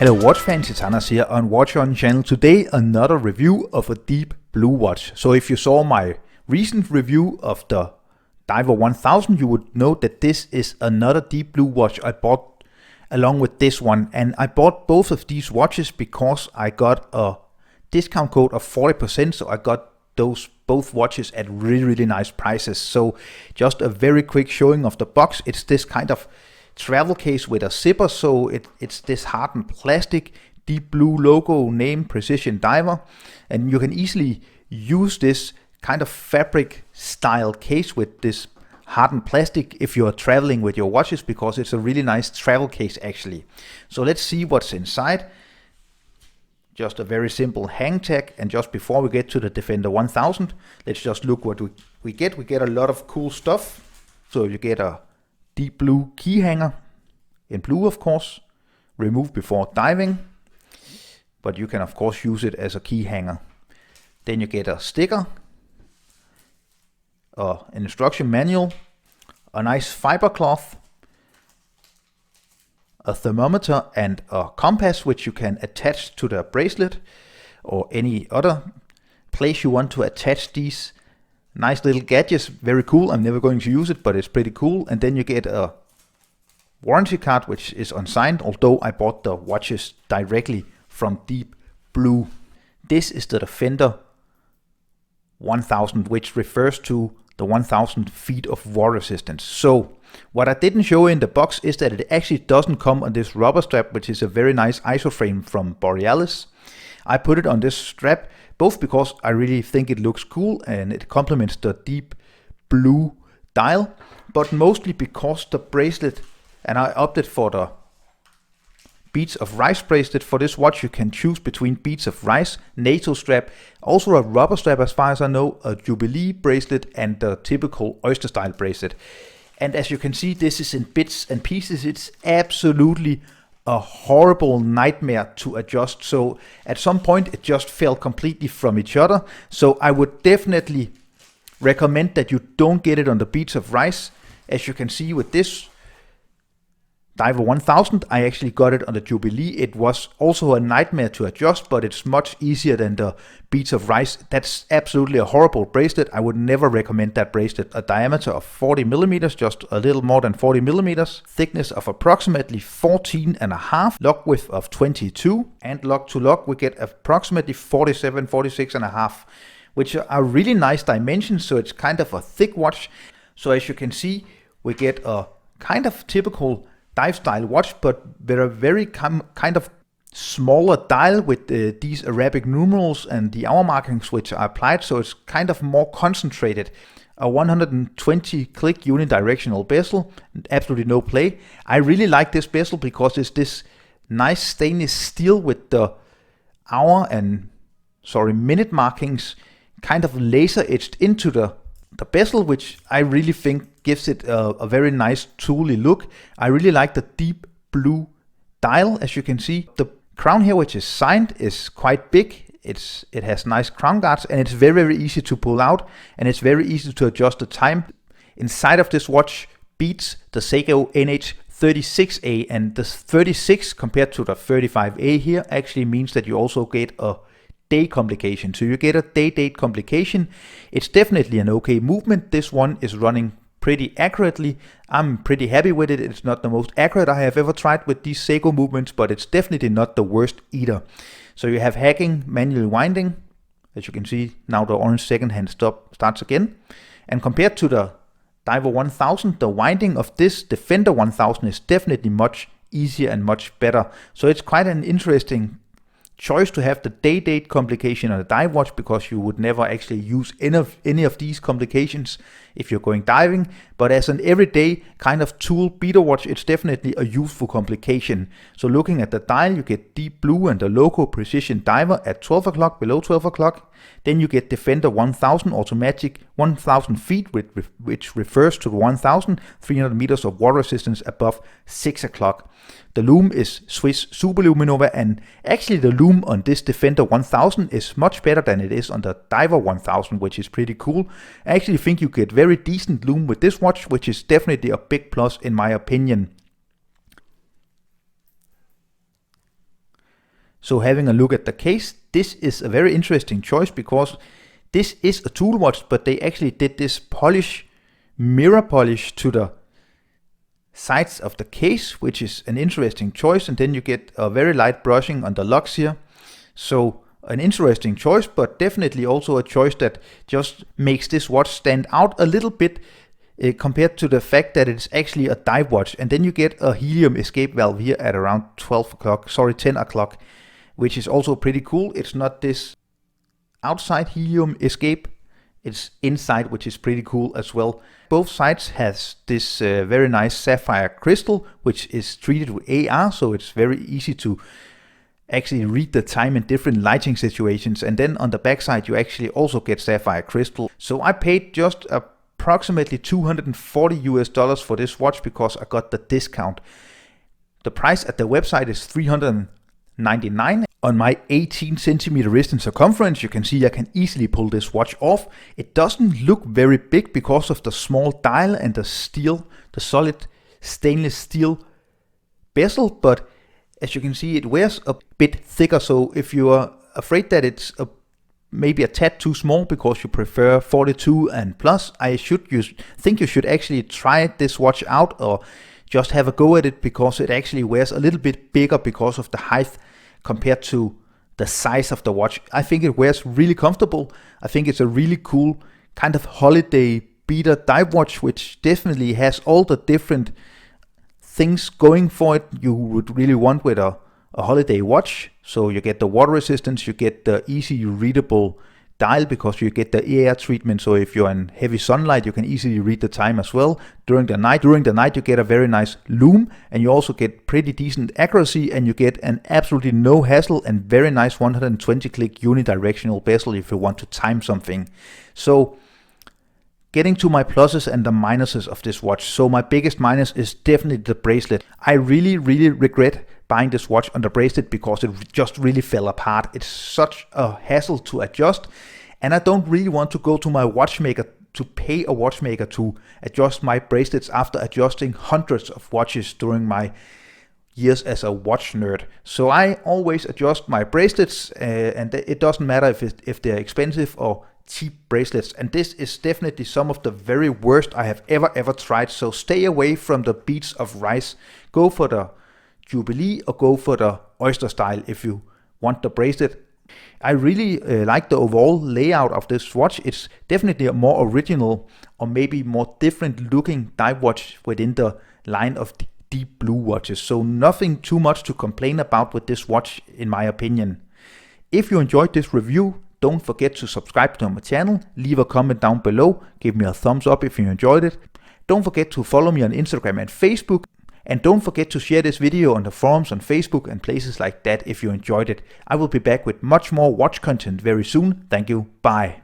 Hello watch fans, it's Anders here on Watch On channel. Today another review of a deep blue watch. So if you saw my recent review of the Diver 1000, you would know that this is another deep blue watch I bought along with this one. And I bought both of these watches because I got a discount code of 40%, so I got those both watches at really nice prices. So just a very quick showing of the box. It's this kind of travel case with a zipper, so it's this hardened plastic, deep blue logo, name Precision Diver, and you can easily use this kind of fabric style case with this hardened plastic if you are traveling with your watches, because it's a really nice travel case actually. So let's see what's inside. Just a very simple hang tag, and just before we get to the Defender 1000, let's just look what we get. We get a lot of cool stuff. So you get a deep blue key hanger, in blue of course, remove before diving, but you can of course use it as a key hanger. Then you get a sticker, an instruction manual, a nice fiber cloth, a thermometer and a compass which you can attach to the bracelet or any other place you want to attach these nice little gadgets. Very cool. I'm never going to use it, but it's pretty cool. And then you get a warranty card which is unsigned, although I bought the watches directly from Deep Blue. This is the Defender 1000, which refers to the 1000 feet of water resistance. So what I didn't show in the box is that it actually doesn't come on this rubber strap, which is a very nice isoframe from Borealis. I put it on this strap both because I really think it looks cool and it complements the deep blue dial, but mostly because the bracelet, and I opted for the Beads of Rice bracelet for this watch. You can choose between Beads of Rice, NATO strap, also a rubber strap as far as I know, a Jubilee bracelet, and the typical oyster style bracelet. And as you can see, this is in bits and pieces. It's absolutely a horrible nightmare to adjust. So at some point it just fell completely from each other. So I would definitely recommend that you don't get it on the Beads of Rice. As you can see with this Diver 1000, I actually got it on the Jubilee. It was also a nightmare to adjust, but it's much easier than the Beads of Rice. That's absolutely a horrible bracelet. I would never recommend that bracelet. A diameter of 40 millimeters, just a little more than 40 millimeters, thickness of approximately 14.5, lock width of 22, and lock to lock we get approximately 47, 46.5, which are really nice dimensions. So it's kind of a thick watch. So as you can see, we get a kind of typical dive style watch, but with a very kind of smaller dial with these Arabic numerals and the hour markings which are applied, so it's kind of more concentrated. A 120 click unidirectional bezel, absolutely no play. I really like this bezel because it's this nice stainless steel with the hour and minute markings kind of laser etched into the bezel, which I really think gives it a very nice tooly look. I really like the deep blue dial. As you can see, the crown here, which is signed, is quite big. It has nice crown guards, and it's very easy to pull out, and it's very easy to adjust the time. Inside of this watch beats the Seiko NH36A, and the 36 compared to the 35A here actually means that you also get a day complication. So you get a day-date complication. It's definitely an okay movement. This one is running pretty accurately. I'm pretty happy with it. It's not the most accurate I have ever tried with these Seiko movements, but it's definitely not the worst either. So you have hacking, manual winding. As you can see, now the orange second hand stop starts again. And compared to the Diver 1000, the winding of this Defender 1000 is definitely much easier and much better. So it's quite an interesting choice to have the day-date complication on a dive watch, because you would never actually use any of these complications if you're going diving. But as an everyday kind of tool beater watch, it's definitely a useful complication. So looking at the dial, you get deep blue and the logo Precision Diver at 12 o'clock, below 12 o'clock. Then you get Defender 1000 automatic 1000 feet, which refers to the 1,300 meters of water resistance above 6 o'clock. The lume is Swiss Superluminova, and actually the lume on this Defender 1000 is much better than it is on the Diver 1000, which is pretty cool. I actually think you get very decent lume with this watch, which is definitely a big plus in my opinion. So having a look at the case, this is a very interesting choice because this is a tool watch, but they actually did this mirror polish to the sides of the case, which is an interesting choice. And then you get a very light brushing on the locks here. So an interesting choice, but definitely also a choice that just makes this watch stand out a little bit compared to the fact that it's actually a dive watch. And then you get a helium escape valve here at around 10 o'clock, which is also pretty cool. It's not this outside helium escape, it's inside, which is pretty cool as well. Both sides has this very nice sapphire crystal, which is treated with AR, so it's very easy to actually read the time in different lighting situations. And then on the back side you actually also get sapphire crystal. So I paid just approximately $240 for this watch because I got the discount. The price at the website is $399. On my 18 centimeter wrist in circumference, you can see I can easily pull this watch off. It doesn't look very big because of the small dial and the solid stainless steel bezel, but as you can see, it wears a bit thicker. So if you are afraid that it's maybe a tad too small because you prefer 42 and plus, I think you should actually try this watch out or just have a go at it, because it actually wears a little bit bigger because of the height compared to the size of the watch. I think it wears really comfortable. I think it's a really cool kind of holiday beater dive watch, which definitely has all the different things going for it you would really want with a holiday watch. So you get the water resistance, you get the easy readable dial because you get the air treatment, so if you're in heavy sunlight you can easily read the time as well. During the night you get a very nice lume, and you also get pretty decent accuracy, and you get an absolutely no hassle and very nice 120 click unidirectional bezel if you want to time something. So getting to my pluses and the minuses of this watch. So my biggest minus is definitely the bracelet. I really regret buying this watch on the bracelet because it just really fell apart. It's such a hassle to adjust, and I don't really want to go to my watchmaker to pay a watchmaker to adjust my bracelets after adjusting hundreds of watches during my years as a watch nerd. So I always adjust my bracelets, and it doesn't matter if they're expensive or cheap bracelets, and this is definitely some of the very worst I have ever tried. So stay away from the beads of rice. Go for the Jubilee or go for the oyster style if you want the bracelet. I really like the overall layout of this watch. It's definitely a more original or maybe more different looking dive watch within the line of deep blue watches. So nothing too much to complain about with this watch in my opinion. If you enjoyed this review, don't forget to subscribe to my channel, leave a comment down below, give me a thumbs up if you enjoyed it. Don't forget to follow me on Instagram and Facebook, and don't forget to share this video on the forums on Facebook and places like that if you enjoyed it. I will be back with much more watch content very soon. Thank you, bye.